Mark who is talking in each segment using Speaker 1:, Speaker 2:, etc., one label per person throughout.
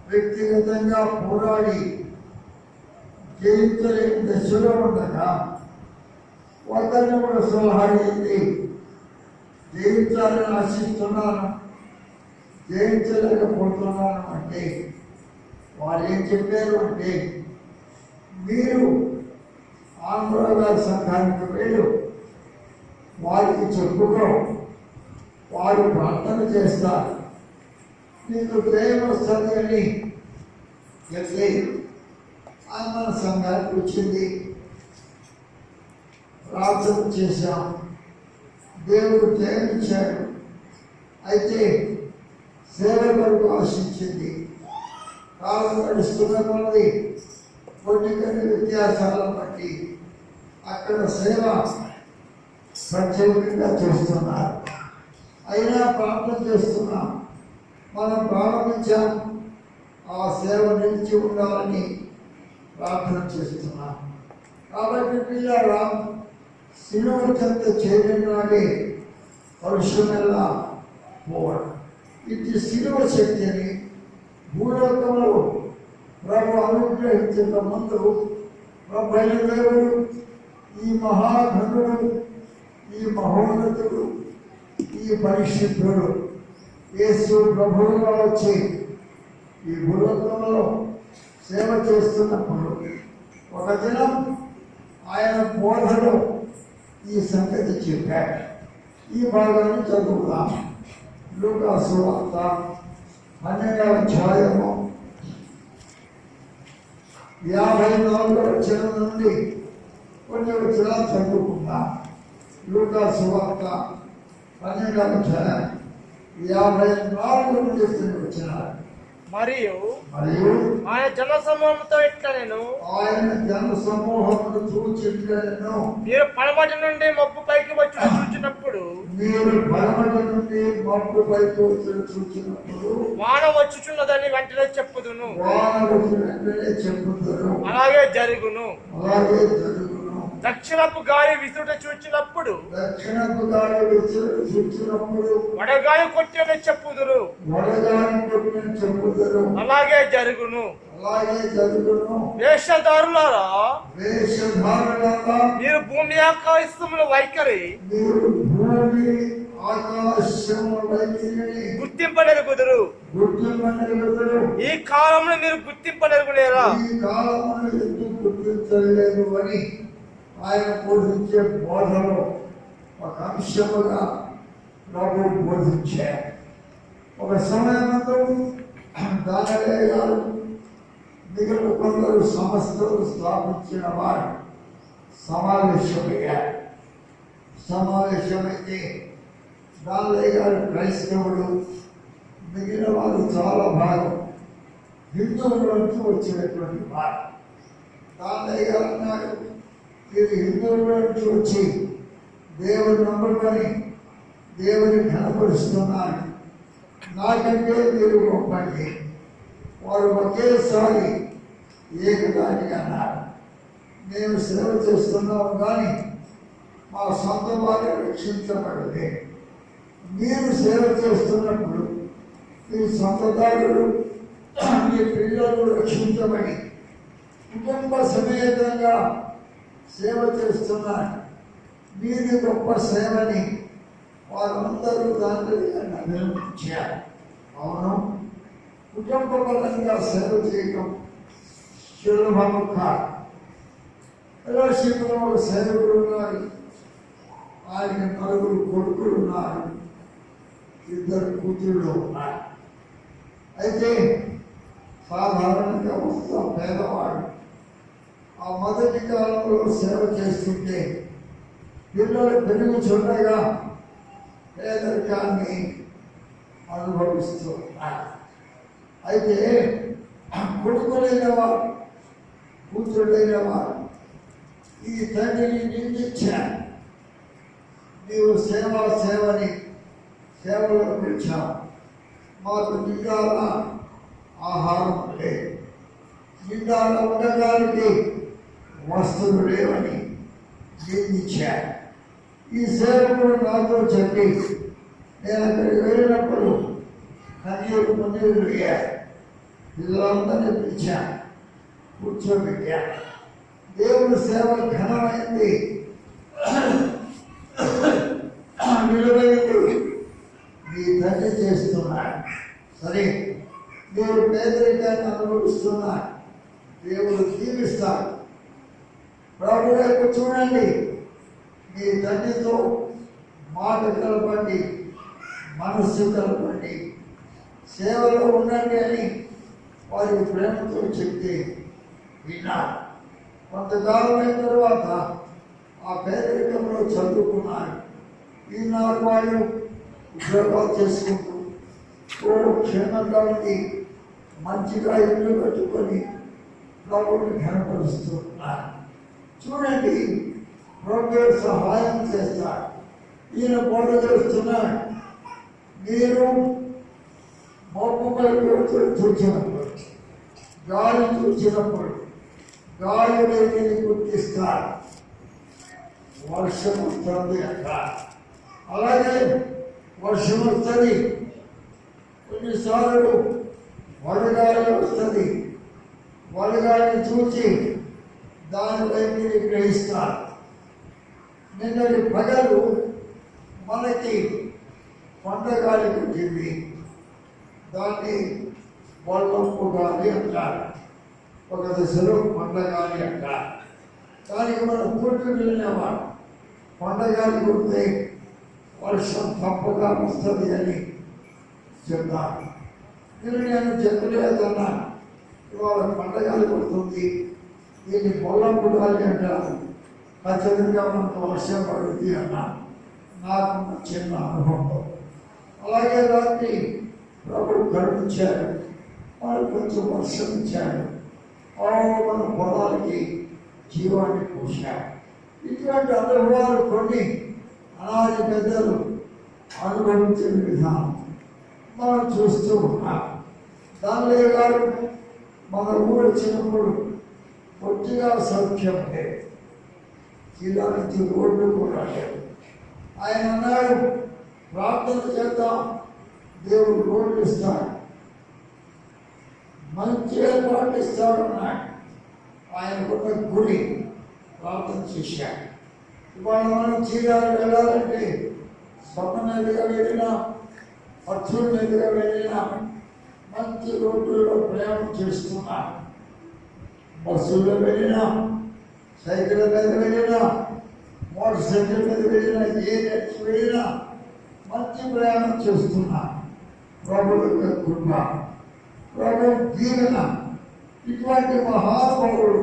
Speaker 1: వ్యక్తిగతంగా పోరాడి జయించలేని దశలో ఉండగా ఒకరిని కూడా సలహా ఏంటి, జయించాలని ఆశిస్తున్నాను, జయించలేకపోతున్నాను అంటే వారు ఏం చెప్పారు అంటే, మీరు ఆంధ్రగారి సంఘానికి వెళ్ళు, వారికి చెప్పుకో, వారు ప్రార్థన చేస్తారు, నీకు ప్రేమ వస్తుంది అని చెప్తే మన సంఘానికి వచ్చింది. ప్రార్థన చేశాం, దేవుడు ప్రేమించాడు. అయితే సేవ కొరకు ఆశించింది. కాలం నడుస్తున్న కొలది కొన్ని వ్యత్యాసాలను బట్టి అక్కడ సేవ ప్రత్యేకంగా చేస్తున్నారు. అయినా ప్రార్థన చేస్తున్నాం. మనం ప్రారంభించాం, ఆ సేవ నిలిచి ఉండాలని ప్రార్థన చేస్తున్నాం. కాబట్టి పిల్లరా, సిలువ చెంత చేరినాడే పరుషుమెల్లా పోవడం. ఇది సిలువ శక్తిని భూలోకంలో ప్రభు అనుగ్రహించిన ముందు ప్రభు అయిన దేవుడు, ఈ మహాఘనుడు, ఈ మహోన్నతుడు, ఈ పరిశుద్ధుడు యేసు ప్రభువుగా వచ్చి ఈ భూలోకంలో సేవ చేస్తున్నప్పుడు ఒక దినం ఆయన బోధలో ఈ సంగతి చెప్పాడు. ఈ భాగాన్ని చదువుదాం. లూకా సువార్త 12వ అధ్యాయము 54వ వచనం నుండి కొన్ని వచనాలు చదువుకుందాం. లూకా సువార్త 12వ అధ్యాయం 54 నుండి వచ్చినారు.
Speaker 2: మరియు ఆయన జన సమూహంతో ఇట్లా నేను మీరు పడమటి నుండి మబ్బు పైకి వచ్చి చూచినప్పుడు వాన వచ్చుచున్నదని వెంటనే చెప్పుదును, అలాగే జరుగును. దక్షిణపు గాలి విసుట చూచినప్పుడు వడగాలి కొట్టిన చెప్పుదురు, అలాగే జరుగును. వేషధారులారా, మీరు భూమి ఆకాశముల వైఖరి గుర్తింపనెరుగుదురు. ఈ కాలంలో మీరు గుర్తింపనెరుగునేరా?
Speaker 1: ఆయన బోధించే బోధలో ఒక అంశముగా ప్రభు బోధించారు. ఒక సమయంలో దానియేలు గారు మిగిలిన కొందరు సంస్థలు స్థాపించిన వారు సమావేశమైతే దానియేలు గారు క్రైస్తవుడు, మిగిలిన వారు చాలా భాగం హిందువుల నుంచి వచ్చినటువంటి వారు. దానియేలు గారు అన్నారు, మీరు హిందువుల నుంచి వచ్చి దేవుని నమ్ముకొని దేవుని కనపరుస్తున్నారు, నాకంటే మీరు గొప్పండి. వారు ఒకేసారి ఏకదానికి అన్నారు, మేము సేవ చేస్తున్నాము కానీ మా సొంత వారు రక్షించబడలే. మీరు సేవ చేస్తున్నప్పుడు మీ సొంతదారులు, మీ పిల్లలు రక్షించబడి కుటుంబ సమేతంగా సేవ చేస్తున్నారు. మీది గొప్ప సేవని వారందరూ దాన్ని అభినందించారు. అవును, కుటుంబపరంగా సేవ చేయడం సులభము కాదు. ఫెలోషిప్లో ఒక సేవకుడు ఉన్నారు, ఆయనకి 4 కొడుకులు ఉన్నారు, 2 కూతుళ్ళు ఉన్నారు. అయితే సాధారణంగా వస్తా పేదవాడు ఆ మొదటి కాలంలో సేవ చేస్తుంటే పిల్లలు పెరుగుచుండగా పేదరికాన్ని అనుభవిస్తూ ఉన్నారు. అయితే కొడుకులైన వారు, కూతురులైన వారు ఈ తండ్రిని నిందించారు, నీవు సేవని సేవలో పిలిచావు, మాకు నిండాల ఆహారం లేదు, నిండాల ఉండడానికి వస్తువులు లేవని నిందించారు. ఈ సేవకుడు నాతో చెప్పి నేను అక్కడికి వెళ్ళినప్పుడు కన్నీరు మున్నీరు అయ్యారు. పిల్లలందరినీ పిలిచా, కూర్చోబెట్టా. దేవుని సేవ ఘనమైంది, విలువైంది. మీ తండ్రి చేస్తున్నాడు. సరే, మీరు పేదరికాన్ని అనుభవిస్తున్నారు, దేవుడు దీవిస్తాడు. ప్రభు వైపు చూడండి, మీ తండ్రితో మాట కలపండి, మనస్సు కలపండి, సేవలో ఉండండి అని వారి ప్రేమతో చెప్తే విన్నారు. కొంతకాలం అయిన తర్వాత ఆ పేదరికంలో చదువుకున్నారు. ఈనాడు వాళ్ళు ఉద్యోగాలు చేసుకుంటూ క్షేమంగా ఉండి మంచిగా ఇల్లు కట్టుకొని ప్రభువుని ఘనపరుస్తున్నారు. చూడండి, ప్రభు సహాయం చేస్తాడు. ఈయన బోధ చేస్తున్నాడు. మీరు మబ్బుపై చూచినప్పుడు, గాలి చూచినప్పుడు గాలి వేడిని గుర్తిస్తారు. వర్షం వస్తుంది అంటారు. అలాగే వర్షం వస్తుంది, కొన్నిసార్లు వడగాలి వస్తుంది. వడగాలిని చూసి దాని వైపుని గ్రహిస్తారు. నిన్నటి పగలు మనకి కొండగాలి పుట్టింది, దాన్ని వల్లపు గాలి అంటారు. ఒక దశలో కొండగాలి అంటారు. దానికి మనం కూర్చు వెళ్ళినవాడు. కొండగాలి కొడితే వర్షం తప్పగా వస్తుంది అని చెప్తాను. నేను చెప్పలేదన్నాను. ఇవాళ కొండగాలి కొడుతుంది, దీన్ని వల్లపు గాలి అంటారు. ఖచ్చితంగా మనకు వర్షం పడుతుంది అన్నాను. నాకున్న చిన్న అనుభవం. అలాగే రాత్రి ప్రభు కరుణించాడు, మనకు కొంచెం వర్షం ఇచ్చాడు. మన పొలాలకి జీవాన్ని పోశాడు. ఇటువంటి అనుభవాలు కొన్ని అనాది పెద్దలు అనుభవించిన విధానం మనం చూస్తూ ఉన్నాం. దానిలో గారు మన ఊరు వచ్చినప్పుడు కొద్దిగా సౌఖ్యం లేదు, జిల్లా నుంచి రోడ్లు కూడా లేవు. ఆయన అన్నాడు, ప్రార్థన చేద్దాం, దేవుడు రోడ్లు ఇస్తాడు, మంచి ఏర్పాట్లు ఇస్తాడు అన్నాడు. ఆయనకున్న గుడి ప్రార్థన చేశాడు. ఇవాళ మనం చీరాలు వెళ్ళాలంటే స్వర్ణ మీదుగా వెళ్ళినా, పచ్చూరు మీదుగా వెళ్ళినా మంచి రోడ్లలో ప్రయాణం చేస్తున్నాం. బస్సుల్లో వెళ్ళినా, సైకిల్ మీద వెళ్ళినా, మోటార్ సైకిల్ మీద వెళ్ళినా, ఏ నెట్స్ వెళ్ళినా మంచి ప్రయాణం చేస్తున్నాం. ప్రభు యొక్క కృప, ప్రభు దీవెన. ఇటువంటి మహానుభావుడు,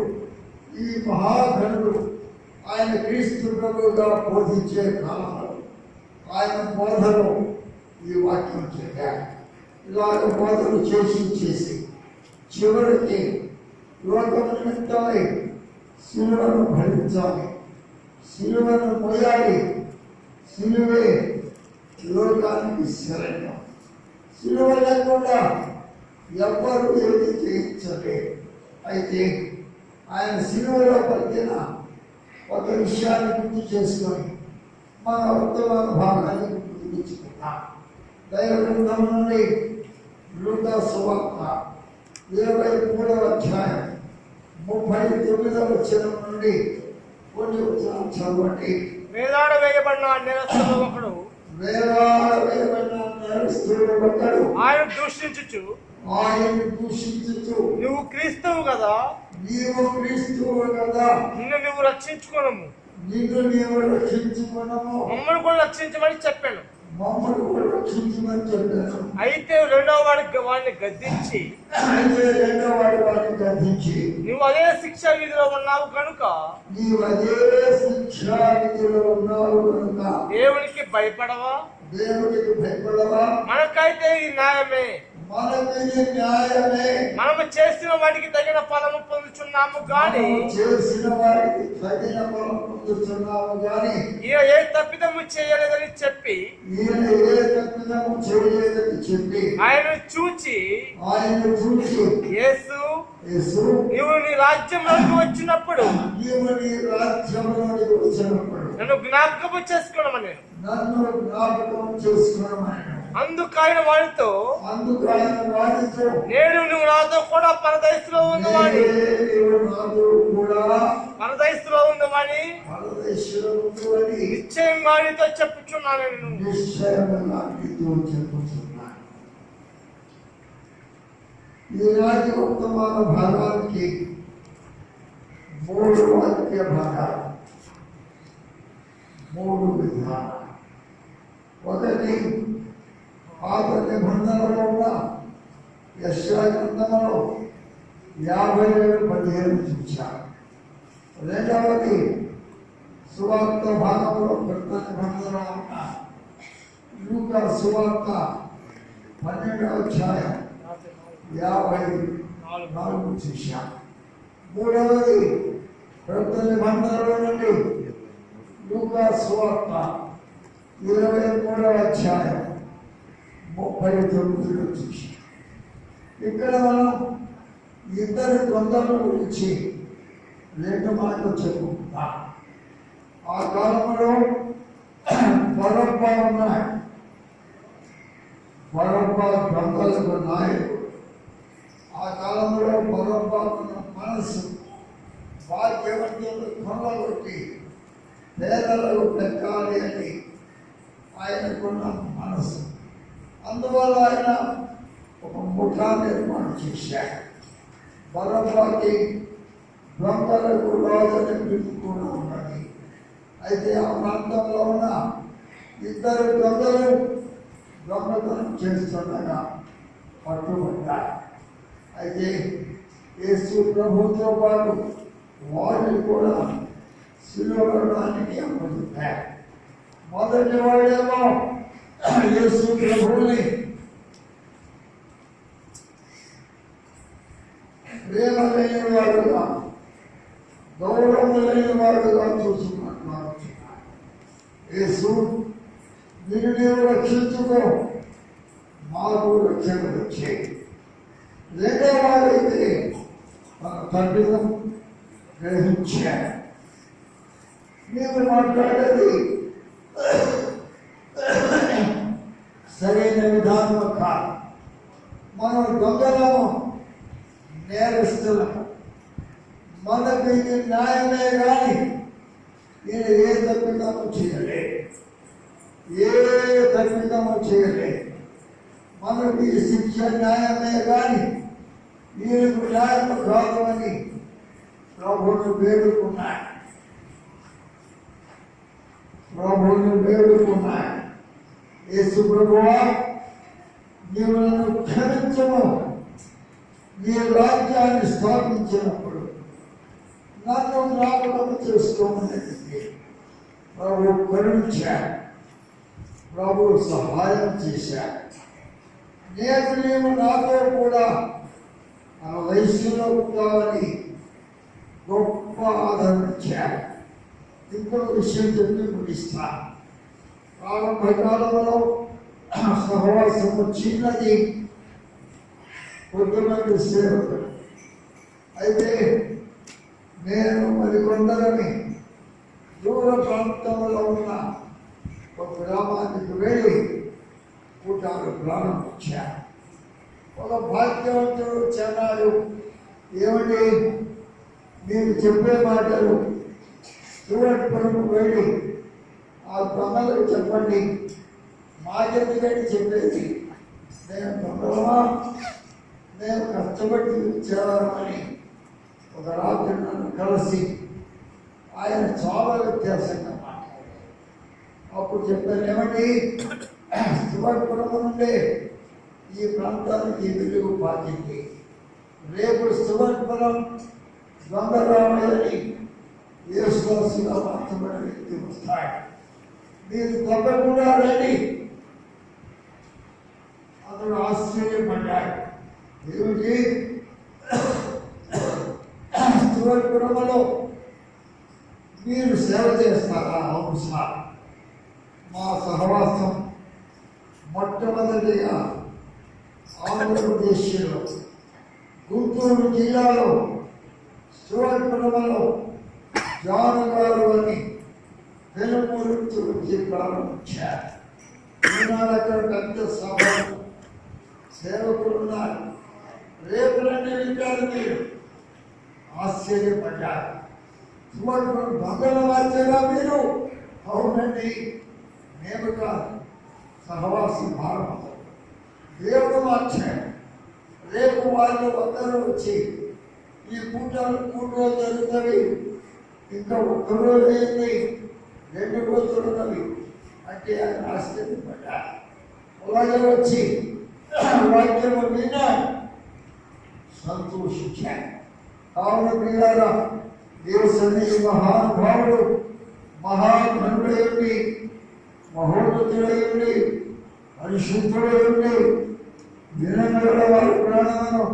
Speaker 1: ఈ మహాఘనుడు ఆయన క్రీస్తు ప్రభువుగా బోధించే కాలంలో ఆయన బోధలో ఈ వాక్యం చెప్పాడు. ఇలాగ బోధలు చేసి చివరికి లోకం నిమిత్తమై శిలువను భరించాలి, శిలువను మోయాలి. శిలువే లోకానికి శరణ్యం. శిలువ లేకుండా ఎవ్వరూ ఏది చేయించలేదు. అయితే ఆయన శిలువలో పలికిన ఒక విషయాన్ని గుర్తు చేసుకొని మన వర్తమాన భాగాన్ని గుర్తుకున్నాం. దైవ గ్రంథం నుండి లూకా సువార్త 23వ అధ్యాయం 39వ వచనం నుండి కొన్ని వచనాలు చదవండి.
Speaker 2: వేలాడ వేయబడిన నేరస్తుడు ఒకడు ఆయన దూషించుచు నువ్వు క్రీస్తువు కదా, నిన్ను నువ్వు రక్షించుకోనము, మమ్మల్ని కూడా రక్షించమని చెప్పాను. అయితే రెండవ వాడిని గద్దించి నువ్వు అదే శిక్షా విధిలో ఉన్నావు కనుక దేవునికి భయపడవా? మనకైతే ఇది న్యాయమే, మనము చేసిన వాటికి తగిన ఫలము పొందుతున్నాము గాని ఈయన ఏ తప్పిదము చేయలేదని చెప్పి ఆయన చూచి యేసు నీవు నీ రాజ్యంలోకి వచ్చినప్పుడు నన్ను జ్ఞాపకం చేసుకోవడమని అందుకు ఆయన వాడితో నేడు నువ్వు నాతో కూడా పరదైసులో ఉన్నవాడి నిశ్చయం వాడితో చెప్పుచున్నాను నేను.
Speaker 1: ఈనాటి వర్తమాన భాగానికి 3 వాక్య భాగాలు, 3 విధానాలు. ఒకటి పాత నిబంధనలో ఉన్న యెషయా గ్రంథంలో 57:15 చూశారు. రెండవది సువార్త భాగంలో కొత్త నిబంధనలో ఉన్న లూకా సువార్త 12వ అధ్యాయం 54 చూశారు. మూడవది కొత్త నిబంధనలో నుండి లూకా సువార్త 23వ అధ్యాయం 39 చూశారు. ఇక్కడ మనం ఇద్దరు దొంగల గురించి 2 మాటలు చెప్పుకుంటాం. ఆ కాలంలో బరబ్బా ఉన్నాడు. బరబ్బా దొంగలకు నాయకుడు. ఆ కాలంలో బరబ్బా ఉన్న మనసు భాగ్యవంతులు కొనగొట్టి పేదలకు పెట్టాలి అని ఆయనకున్న మనసు. అందువల్ల ఆయన ఒక ముఠా నిర్మాణం చేశాడు. బరబ్బాకి దొంగలకు రాజని పిలుపు కూడా ఉన్నది. అయితే ఆ ప్రాంతంలో ఉన్న ఇద్దరు దొంగలు దొంగతనం చేస్తుండగా పట్టుబడ్డారు. అయితే యేసు ప్రభుతో పాటు వారిని కూడా శిలువడానికి అప్పచెప్పారు. మొదటి వాడేమో యేసు ప్రభువుని ప్రేమ లేని వాడుగా, గౌరవం లేని వాడుగా చూసుకున్నట్టు యేసు మీరు నీవు రక్షించుకో, మాకు రక్షణ వచ్చే. రెండో వాడైతే మన తండ్రిని గ్రహించారు. మేము మాట్లాడేది సరైన విధానం కాదు. మనం దొంగలము, నేరస్తులము. మనకు ఇది న్యాయమే కానీ నేను ఏ తప్పిదము చేయలేదు, ఏ తప్పిదము చేయలేదు. మనకు ఈ శిక్ష న్యాయమే కానీ ఈయనకు న్యాయం కాదు అని ప్రభువును వేడుకున్నాడు. యేసు ప్రభువా, నీవు నన్ను క్షమించము. నీ రాజ్యాన్ని స్థాపించినప్పుడు నన్ను జ్ఞాపకం చేసుకోమని ప్రభు కరుణించాడు. ప్రభు సహాయం చేశాడు. నేను నీవు నాతో కూడా ఆ వయస్సులో ఉంటావని గొప్ప ఆదరణ ఇచ్చాడు. ఇంకో విషయం చెప్పి ముగిస్తా. ప్రారంభ కాలంలో సహవాసము చిన్నది, కొంతమంది సేవకులు. అయితే నేను మరికొందరిని దూర ప్రాంతంలో ఉన్న ఒక గ్రామానికి వెళ్ళి కూటాలు ప్రారంభించాను. ఒక భాగ్యవంతుడు చెన్నాడు, ఏమండి మీరు చెప్పే మాటలు చూడటం వెళ్ళి ఆ దొంగలకు చెప్పండి, మాకెందుకని చెప్పేది, మేము దొంగలమా, మేము కష్టపడి చేరామని ఒక రాత్రి నన్ను కలిసి ఆయన చాలా వ్యత్యాసంగా మాట్లాడారు. అప్పుడు చెప్పాను, ఏమండి శివపురం నుండి ఈ ప్రాంతానికి వెలుగు పాకింది. రేపు శివపురం దొంగరామయ్యని యేసుదాసుగా మార్చబడిన వ్యక్తి వస్తాడు, మీరు తప్పకుండా రండి. అతడు ఆశ్చర్యపడ్డాడు. ఏమిటి, శివపురంలో మీరు సేవ చేస్తారా? అవును సార్. మా సహవాసం మొట్టమొదటిగా ఆంధ్రప్రదేశ్లో గుంటూరు జిల్లాలో శివపురంలో జాను గారు అని వెలుమూర్తి ప్రారంభించారు. ఈనాడు అక్కడ పెద్ద సభ సేవకులు ఉన్నారు. రేపులన్నీ వింటారు. మీరు ఆశ్చర్యపడ్డారు. సుమారు దొంగల వచ్చారా మీరు? అవునండి, మేము కాదు, సహవాసి భారత దేవుడు మార్చాడు. రేపు వాళ్ళు అందరూ వచ్చి ఈ కూటలు జరుగుతుంది. ఇంకా ఒక్కరోజు అయింది, 2 రోజులు ఉన్నవి అంటే ఆయన ఆశ్చర్యపడ్డారు. అలాగే వచ్చి వాక్యము విన్నా సంతోషించారు. కావున ప్రియులారా, దేవుని మహానుభావుడు మహాధనుడైంది, మహోన్నతుడైంది, పరిశుద్ధుడైంది, వినగల వారి ప్రాణాలను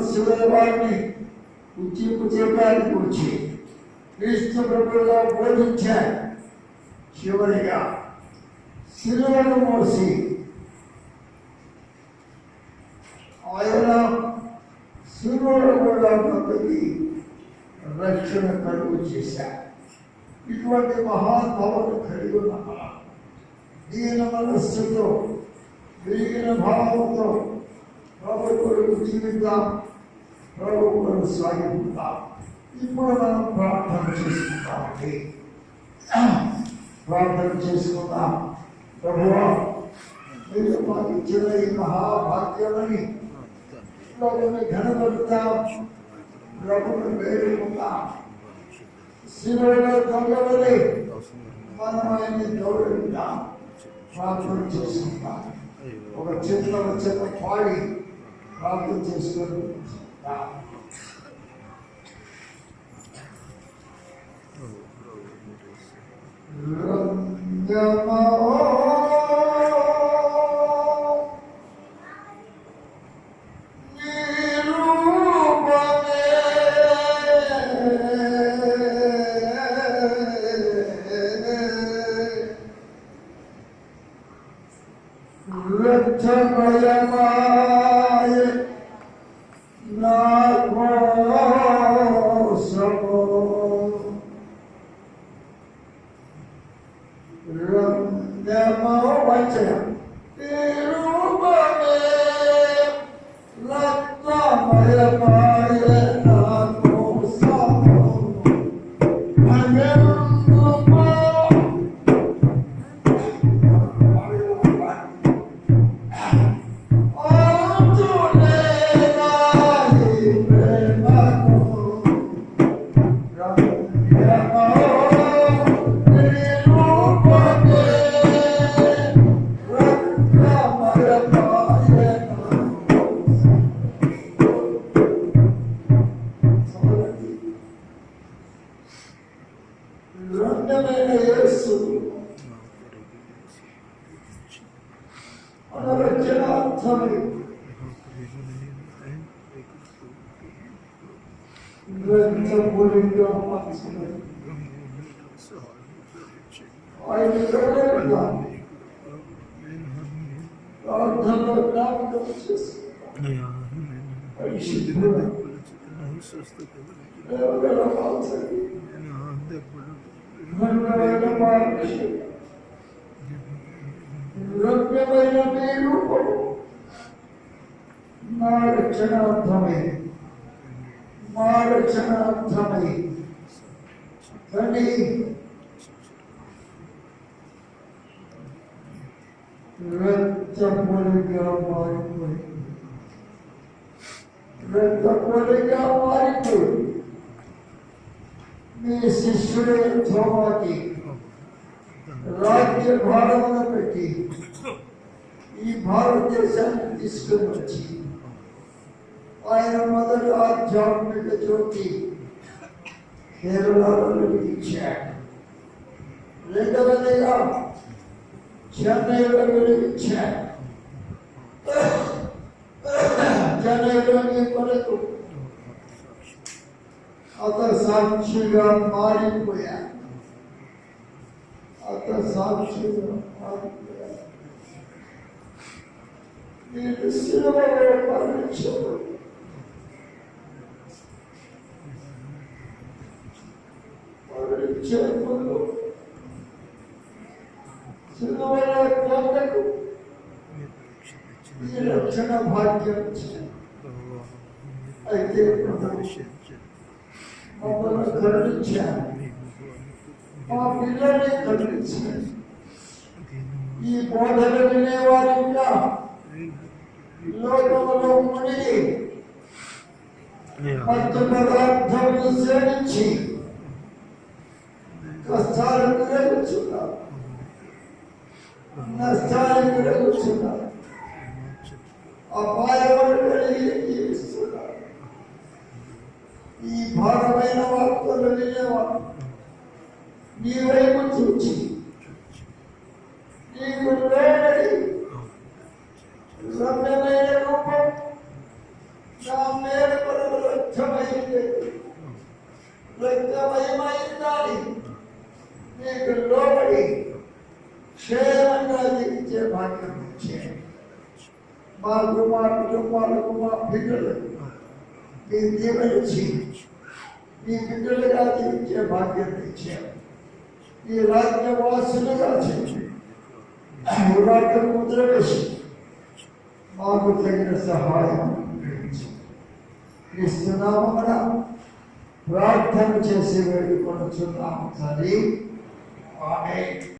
Speaker 1: శివుల వారిని ఉచ్చింపు చేయడానికి వచ్చి క్రీస్తు ప్రభువుగా బోధించారు. చివరిగా శిలువను మోసి ఆయన శిలువను కూడా మనకి రక్షణ కలుగు చేశారు. ఇటువంటి మహాత్మను కలిగి ఉన్న మనం దీన మనస్సుతో విరిగిన భావంతో ప్రభు కొరకు జీవిద్దాం, ప్రభు కొరకు సాగిద్దాం. ఇప్పుడు మనం ప్రార్థన చేసుకుంటామండి. ప్రార్థన చేసుకుందాం. ప్రభువా, మీరు మాకు ఇచ్చిన ఈ మహాభాగ్యమని ప్రభుని ఘనపడతాం, ప్రభుని వేడుకుందాం. శిలువలో దొంగవలే మనం ఆయన్ని గౌరవిద్దాం, ప్రార్థన చేసుకుందాం. ఒక చిన్న పాడి ప్రార్థన చేసుకొని మా రక్షణార్థమై తండ్రి రక్తపొడిగా మారిపోయి మీ శిష్యుడే తోమాకి రాజ్య భారమును పెట్టి ఈ భారతదేశాన్ని తీసుకుని వచ్చి ఆయన మొదటి ఆధ్యాత్మిక జ్యోతి కేరళలో వెలిగించాడు. రెండవదిగా చెన్నైలో వెలిగించాడు. చెన్నైలోని కొరకు అతను సాక్షిగా మారిపోయాడు. మీరు శిలువలో మరణించారు. శిలువలో వందకు ఈ రక్షణ భాగ్యం ఇచ్చారు. అయితే మమ్మల్ని కరుణించారు, మా పిల్లల్ని కరుణించారు. ఈ బోధన వినేవారిగా లోకంలో మునిగి మత్తు పదార్థములు సేవించి కష్టాలు గురవుతున్నారు, నష్టాలు గురవుతున్నారు, అపాయములు కలిగి జీవిస్తున్నారు. ఈ భారమైన వార్తలు వినేవారు నీ వైపు చూచి నీకు లోబడి రమ్యమైన రూపం నా మేలు కొరకు రక్తమైంది, రక్తమయమైందాలి నీకు లోబడి క్షేమంగా జీవించే భాగ్యం ఇచ్చాడు. మాకు మా కుటుంబాలకు మా బిడ్డలకు మీ దీవెనిచ్చి మీ బిడ్డలుగా జీవించే భాగ్యం ఇచ్చారు. ఈ రాజ్యవాసులుగా చేసి రాజ్యం ముద్ర వేసి మాకు తగిన సహాయం ఇస్తున్నామన్న ప్రార్థన చేసి వేడుకొనుచున్నాము తండ్రి. ఆమేన్.